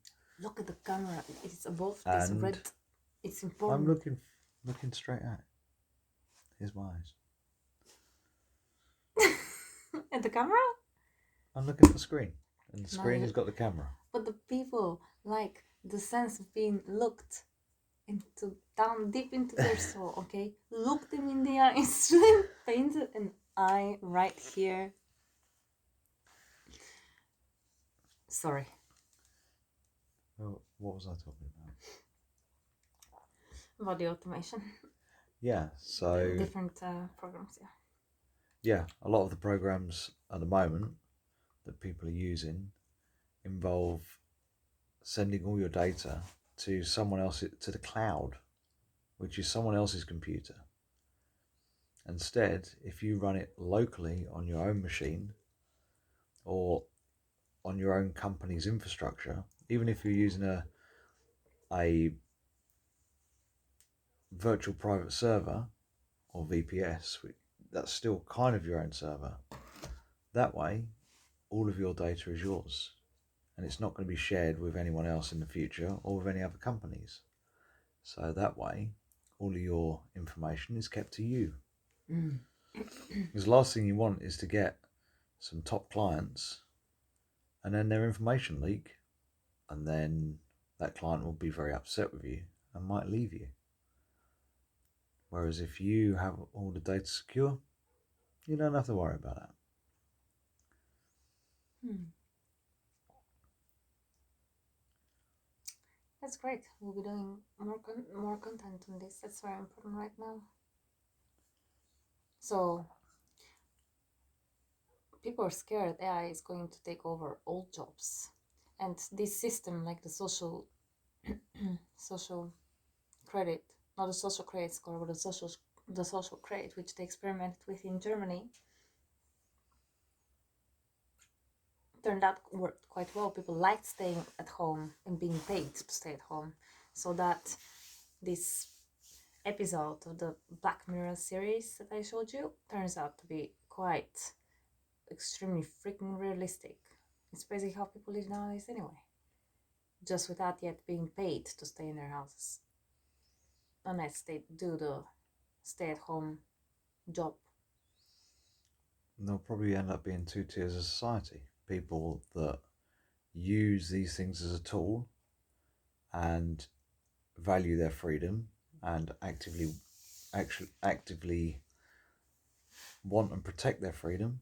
Look at the camera. It's above this And red. It's important. I'm looking straight at it. Here's my eyes. At the camera? I'm looking at the screen. And the screen No, has got the camera. But the people like the sense of being looked into down deep into their soul, okay? Look them in the eyes, painted an eye right here. Sorry. Oh, what was I talking about? About the automation. Yeah, so different programs, yeah. Yeah, a lot of the programs at the moment that people are using involve sending all your data to someone else, to the cloud, which is someone else's computer. Instead, if you run it locally on your own machine or on your own company's infrastructure, even if you're using a virtual private server or VPS, that's still kind of your own server. That way, all of your data is yours, and it's not going to be shared with anyone else in the future or with any other companies. So that way, all of your information is kept to you. Because the last thing you want is to get some top clients and then their information leak, and then that client will be very upset with you and might leave you. Whereas if you have all the data secure, you don't have to worry about that. That's great. We'll be doing more content on this. That's very important right now. So people are scared AI is going to take over all jobs, and this system, like the social credit, not the social credit score, but the social credit, which they experimented with in Germany, turned out worked quite well. People liked staying at home and being paid to stay at home, so that this episode of the Black Mirror series that I showed you turns out to be quite extremely freaking realistic. It's basically how people live nowadays anyway, just without yet being paid to stay in their houses, unless they do the stay-at-home job. And there'll probably end up being two tiers of society. People that use these things as a tool and value their freedom and actively want and protect their freedom,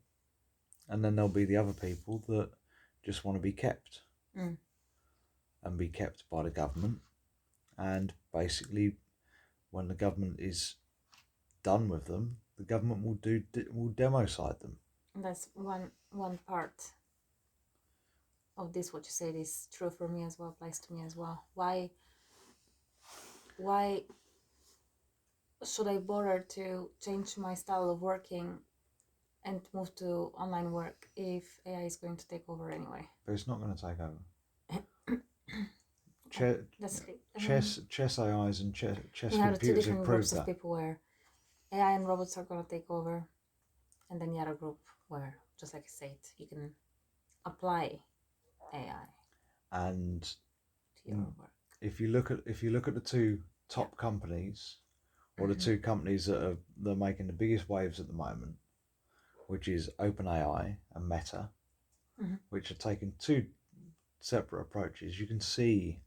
and then there'll be the other people that just want to be kept and be kept by the government, and basically when the government is done with them, the government will democide them. And that's one part of this. What you said is true for me as well, applies to me as well. Why should I bother to change my style of working and move to online work if AI is going to take over anyway? But it's not going to take over. Chess AIs and chess computers have proved groups of people where AI and robots are going to take over, and then the other group where, just like I said, you can apply AI and to your work. If you look at the two top companies, or the two companies that are making the biggest waves at the moment, which is OpenAI and Meta, which are taking two separate approaches, you can see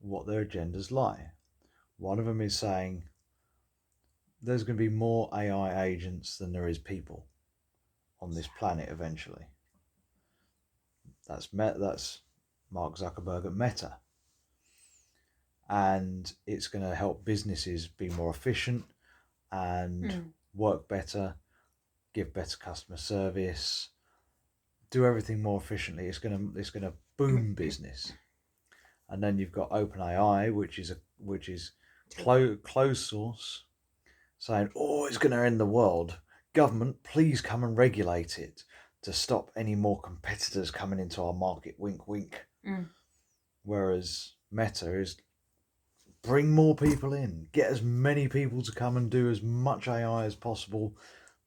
what their agendas lie. One of them is saying there's going to be more AI agents than there is people on this planet eventually. That's Mark Zuckerberg at Meta. And it's going to help businesses be more efficient and work better, give better customer service, do everything more efficiently. It's going to boom business. And then you've got OpenAI, which is closed source, saying, "Oh, it's going to end the world. Government, please come and regulate it to stop any more competitors coming into our market." Wink, wink. Whereas Meta is bring more people in, get as many people to come and do as much AI as possible.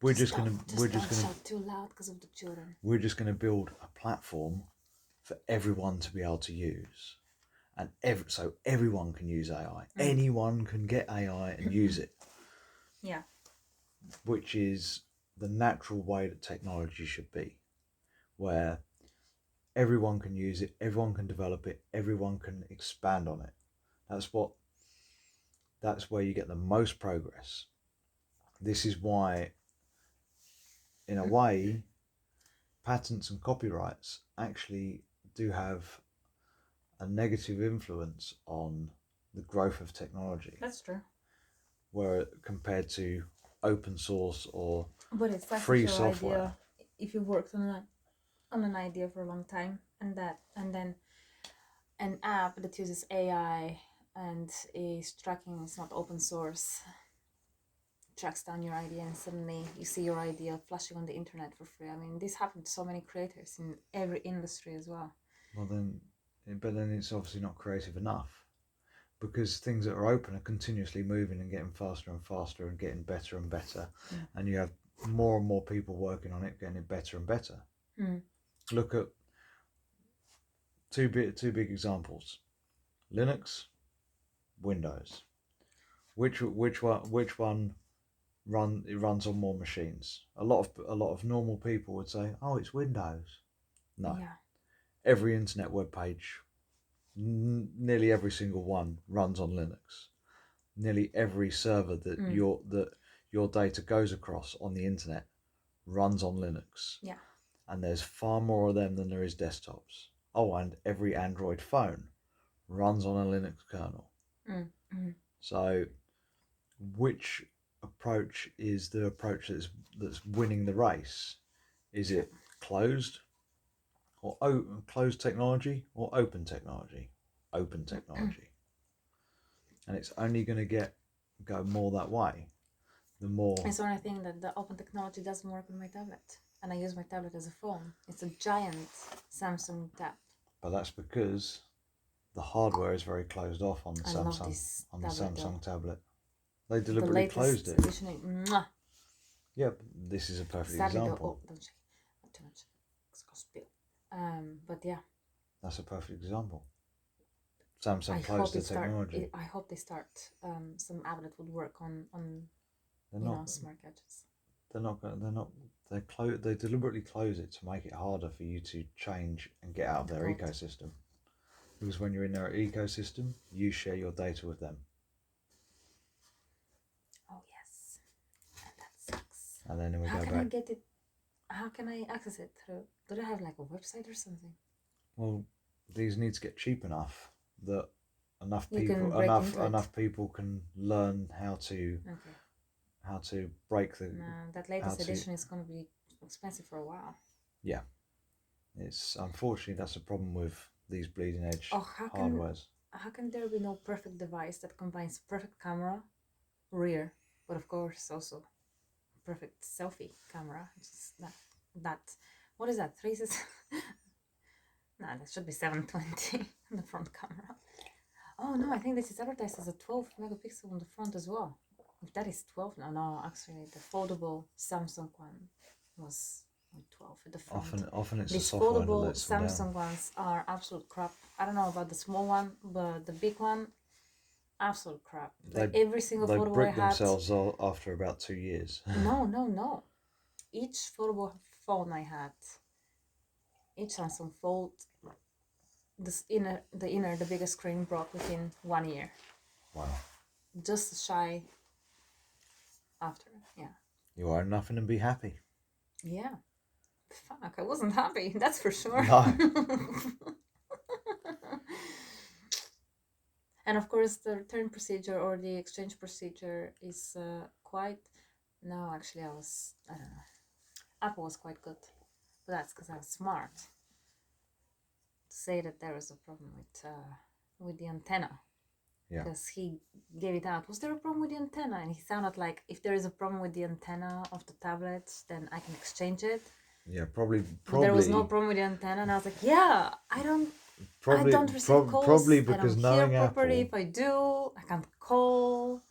We're just gonna shout too loud because of the children. We're just gonna build a platform for everyone to be able to use, and so everyone can use AI. Anyone can get AI and use it. Yeah. Which is the natural way that technology should be, where everyone can use it, everyone can develop it, everyone can expand on it. That's where you get the most progress. This is why, in a way, patents and copyrights actually do have a negative influence on the growth of technology. That's true. Where compared to open source or but it's like free software. Idea, if you worked on an idea for a long time and then an app that uses AI and is tracking, it's not open source, tracks down your idea and suddenly you see your idea flashing on the internet for free. I mean, this happened to so many creators in every industry as well. But then it's obviously not creative enough, because things that are open are continuously moving and getting faster and faster and getting better and better, and you have more and more people working on it, getting it better and better. Look at two big examples: Linux, Windows. Which one runs on more machines? A lot of normal people would say, "Oh, it's Windows." No. Yeah. Every internet web page, nearly every single one, runs on Linux. Nearly every server that your data goes across on the internet runs on Linux. Yeah. And there's far more of them than there is desktops. Oh, and every Android phone runs on a Linux kernel. So, which approach is the approach that's winning the race? Is it closed or closed technology or open technology? Open technology. And it's only going to go more that way. The more. It's one thing that the open technology doesn't work on my tablet, and I use my tablet as a phone. It's a giant Samsung tab. But that's because the hardware is very closed off on the Samsung tablet. They deliberately closed it. Yeah, this is a perfect example. Don't shake it. Not too much. It's gonna spill. But yeah. That's a perfect example. Samsung closed the technology. I hope they start some app that would work on smart gadgets. They deliberately close it to make it harder for you to change and get out of their ecosystem. Because when you're in their ecosystem, you share your data with them. Oh yes, and that sucks. And then How can I get it? How can I access it through? Do they have like a website or something? Well, these need to get cheap enough that enough people can learn how to break the. That latest edition is going to be expensive for a while. Yeah, it's unfortunately that's a problem with these bleeding edge hardwares. How can there be no perfect device that combines perfect camera, rear, but of course also perfect selfie camera? Just that. What is that? 360. No, that should be 720 on the front camera. Oh no, I think this is advertised as a 12 megapixel on the front as well. If that is 12, no, actually the foldable Samsung one was 12 at the front. Often it's These a software foldable that lets them Samsung ones are absolute crap. I don't know about the small one, but the big one, absolute crap. Every single foldable I had. They brick themselves after about 2 years. No. Each foldable phone I had, each Samsung Fold, the biggest screen broke within 1 year. Wow. just shy after. Yeah. You are nothing and be happy. Yeah. Fuck, I wasn't happy, that's for sure. No. And of course, the return procedure or the exchange procedure is quite. No, actually, I don't know. Apple was quite good, but that's because I was smart. To say that there was a problem with the antenna. Yeah. Because he gave it out. Was there a problem with the antenna? And he sounded like if there is a problem with the antenna of the tablet, then I can exchange it. Yeah, probably. But there was no problem with the antenna, and I was like, yeah, I don't receive calls. Probably because I don't hear knowing properly. Apple, If I do, I can't call.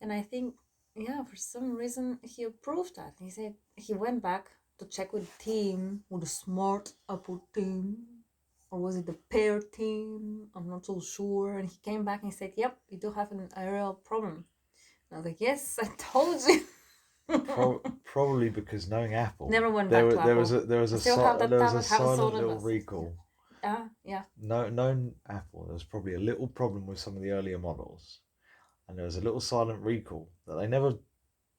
And I think, yeah, for some reason he approved that. He said he went back to check with the team, with the smart Apple team, or was it the Pear team? I'm not so sure. And he came back and he said, "Yep, you do have a real problem." And I was like, "Yes, I told you." probably because knowing Apple, Never went back to there Apple. was a Still have that tablet, haven't sold silent it, little but- recall. Yeah. Known Apple, there was probably a little problem with some of the earlier models, and there was a little silent recall that they never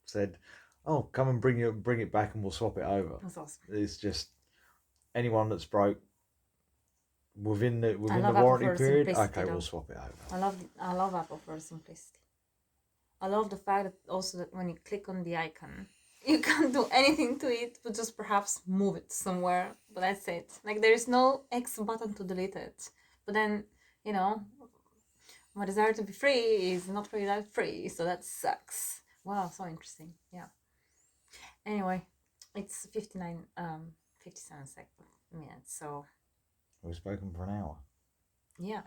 said, "Oh, come and bring it back, and we'll swap it over." That's awesome. It's just anyone that's broke within the love warranty Apple for period. simplicity, Okay, though. we'll swap it over. I love Apple for simplicity. I love the fact that also that when you click on the icon, you can't do anything to it, but just perhaps move it somewhere. But that's it. Like there is no X button to delete it. But then, you know, my desire to be free is not really that free, so that sucks. Wow, so interesting. Yeah. Anyway, it's 57 minutes, so We've spoken for an hour. yeah,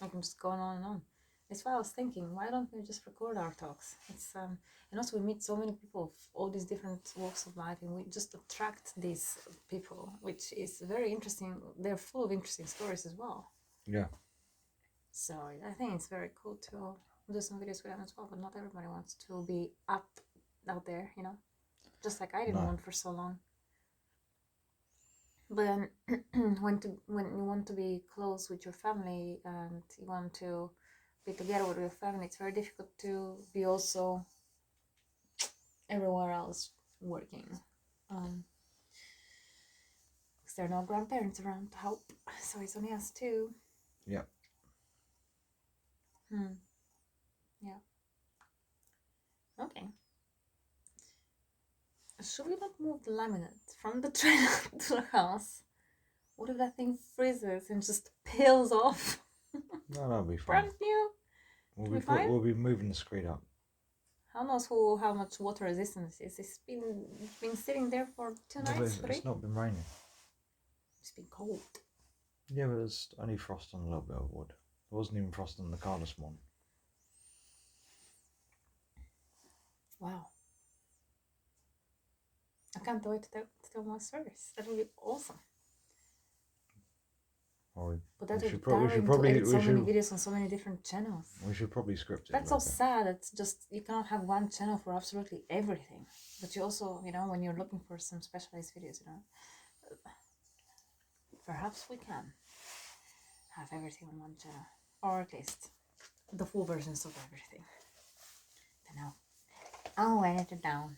I can just go on and on. That's why I was thinking, why don't we just record our talks? It's and also we meet so many people of all these different walks of life, and we just attract these people, which is very interesting. They're full of interesting stories as well. Yeah. So I think it's very cool to do some videos with them as well. But not everybody wants to be out there, you know, just like I didn't want for so long. But then when you want to be close with your family and you want to be together with your family, it's very difficult to be also everywhere else working. Because there are no grandparents around to help, so it's only us two. Yeah. Yeah. Okay. Should we not move the laminate from the trailer to the house? What if that thing freezes and just peels off? No, that'll be fine. Brand new. We'll be moving the screen up. How knows how much water resistance is? It's been sitting there for 2 nights, 3. It's not been raining. It's been cold. Yeah, but there's only frost on a little bit of wood. There wasn't even frost on the car this morning. Wow. I can't wait to tell my stories. That will be awesome. But that would be tiring to edit so many videos on so many different channels. We should probably script it. That's so sad. It's just you cannot have one channel for absolutely everything. But you also, you know, when you're looking for some specialized videos, you know, perhaps we can have everything on one channel, or at least the full versions of everything. I don't know. I'll edit it down.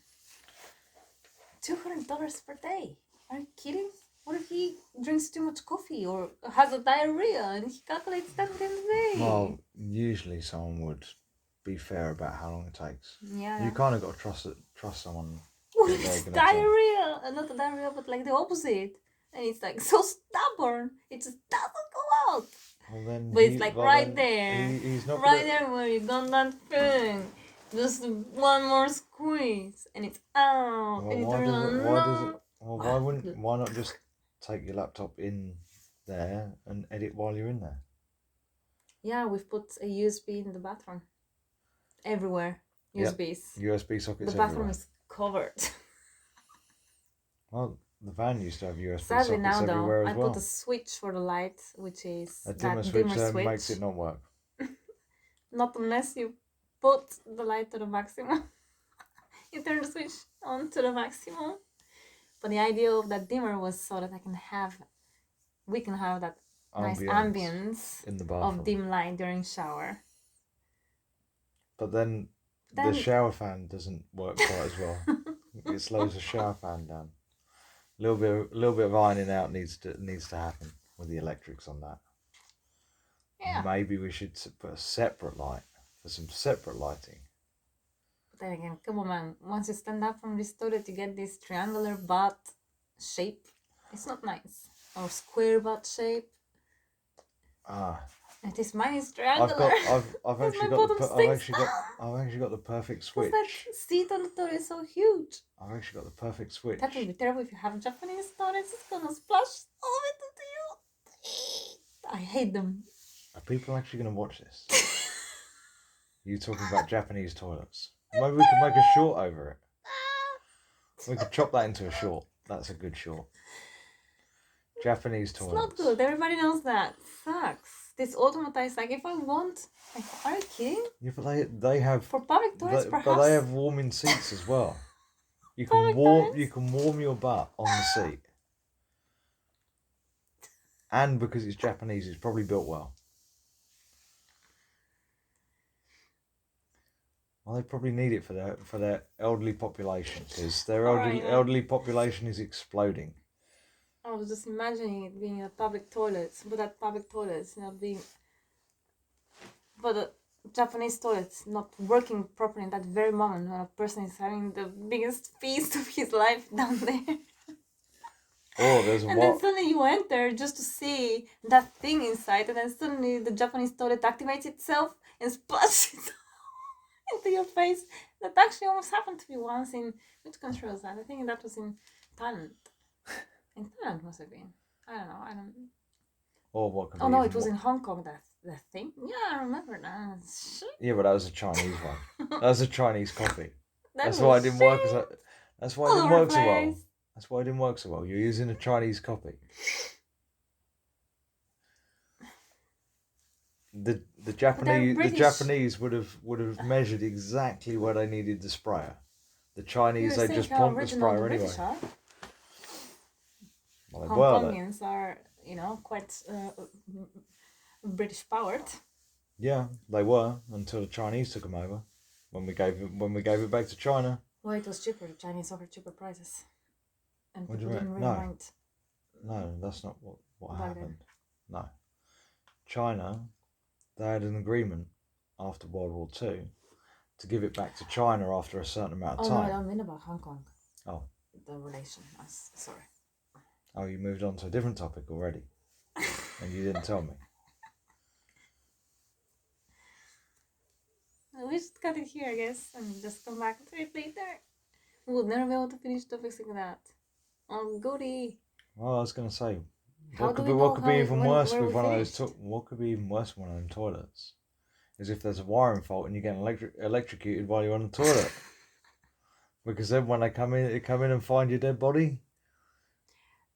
$200 per day. Are you kidding? What if he drinks too much coffee or has a diarrhea and he calculates that in a day? Well, usually someone would be fair about how long it takes. Yeah. You kind of got to trust someone. What if it's diarrhea? Not a diarrhea, but like the opposite. And it's like so stubborn. It just doesn't go out. Well, then but it's like right there. He's not right there where you got that thing. Just one more squeeze and it's out. Well, and it why turns does it? on. Why does it? Well, why not just take your laptop in there and edit while you're in there? Yeah, we've put a USB in the bathroom. Everywhere. USBs. USB sockets. The bathroom everywhere. is covered. Well, the van used to have USB Sadly sockets now everywhere though, as I well. put a switch for the light, which is A that dimmer switch makes it not work. Not unless you put the light to the maximum. You turn the switch on to the maximum. But the idea of that dimmer was so that we can have that nice ambience in the bathroom. of dim light during shower. But then the shower fan doesn't work quite as well. It slows the shower fan down. A little bit of ironing out needs to happen with the electrics on that. Yeah. Maybe we should put a separate light for some separate lighting. But then again, come on, man. Once you stand up from this toilet, you get this triangular butt shape. It's not nice. Or square butt shape. It is mine is triangular. I've actually got the perfect switch. That seat on the toilet is so huge. I've actually got the perfect switch. That would be terrible if you have Japanese toilets. It's gonna splash all into you. I hate them. Are people actually gonna watch this? You talking about Japanese toilets? Maybe we could make a short over it. We could chop that into a short. That's a good short. Japanese toilets. It's not good. Everybody knows that. Sucks. This automatized, like, if I want, like, are you kidding? Yeah, but they have for public toilets, perhaps. But they have warming seats as well. You can warm your butt on the seat. And because it's Japanese, it's probably built well. Well, they probably need it for their elderly population, because their elderly population is exploding. I was just imagining it being a public toilet, but that public toilets not being, but the Japanese toilets not working properly in that very moment when a person is having the biggest feast of his life down there. Oh, there's and then suddenly you enter just to see that thing inside, and then suddenly the Japanese toilet activates itself and splashes into your face. That actually almost happened to me once in, which country was that? I think that was in Thailand. In Thailand must have been. I don't know. Or what? Oh no, it was in Hong Kong. That thing. Yeah, I remember that. Yeah, but that was a Chinese one. That was a Chinese coffee. That's why it didn't work as well. That's why it didn't work so well. That's why it didn't work so well. You're using a Chinese copy. The Japanese would have measured exactly where they needed the sprayer. The Chinese, they just plonked the sprayer anyway. Well, Hong Kongians are, quite British powered. Yeah, they were until the Chinese took them over. When we gave it back to China. Well, it was cheaper. The Chinese offered cheaper prices, and what people didn't really mind. No, that's not what happened. No, China, they had an agreement after World War II to give it back to China after a certain amount of time. No, I don't mean about Hong Kong. Oh, the relation. Sorry. Oh, you moved on to a different topic already, and you didn't tell me. We should cut it here, I guess, and just come back to it later. We would never be able to finish topics like that. Oh, goody. Well, I was going to say, what could be even worse with one of those? What could be even worse with one of them toilets? Is if there's a wiring fault and you get electrocuted while you're on the toilet. Because then when they come in and find your dead body,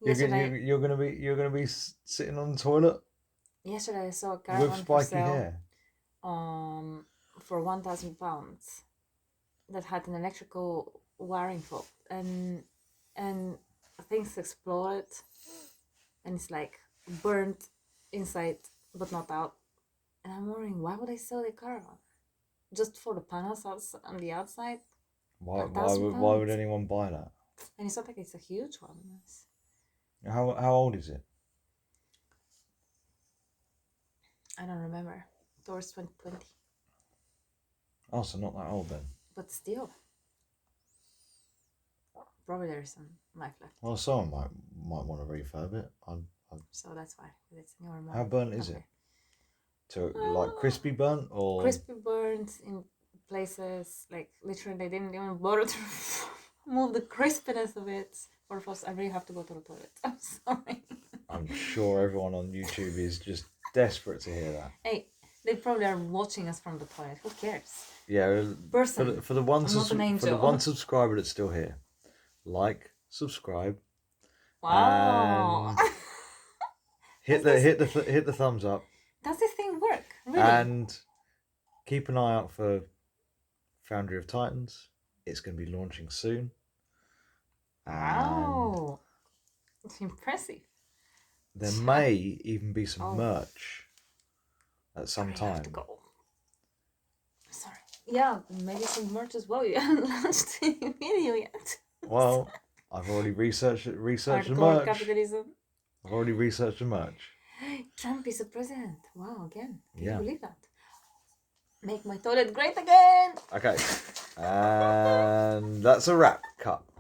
you're gonna be sitting on the toilet. Yesterday I saw a caravan with spiky hair. For £1,000 that had an electrical wiring fault, and things exploded, and it's like burnt inside but not out. And I'm wondering, why would I sell the caravan? Just for the panels on the outside? Why would anyone buy that? And it's not like it's a huge one. How old is it? I don't remember. Towards 2020. Oh, so not that old then. But still. Probably there's some life left. Well, someone might want to refurb it. So that's why. It's newer model. How burnt is it? Like crispy burnt or? Crispy burnt in places, like literally they didn't even bother to move the crispiness of it. Or first, I really have to go to the toilet. I'm sorry. I'm sure everyone on YouTube is just desperate to hear that. Hey, they probably are watching us from the toilet. Who cares? Yeah, person. For the one subscriber that's still here, like, subscribe. Wow. Hit the thumbs up. Does this thing work? Really? And keep an eye out for Foundry of Titans. It's going to be launching soon. Wow. It's impressive. there may even be some Oh. merch at some I have time. to go. Sorry. Yeah, maybe some merch as well. You haven't launched the video yet. Well, I've already researched the Hardcore merch. capitalism. I've already researched the merch. Trump is a president. Wow, again. Can Yeah. you believe that? Make my toilet great again. Okay. And that's a wrap. Cut.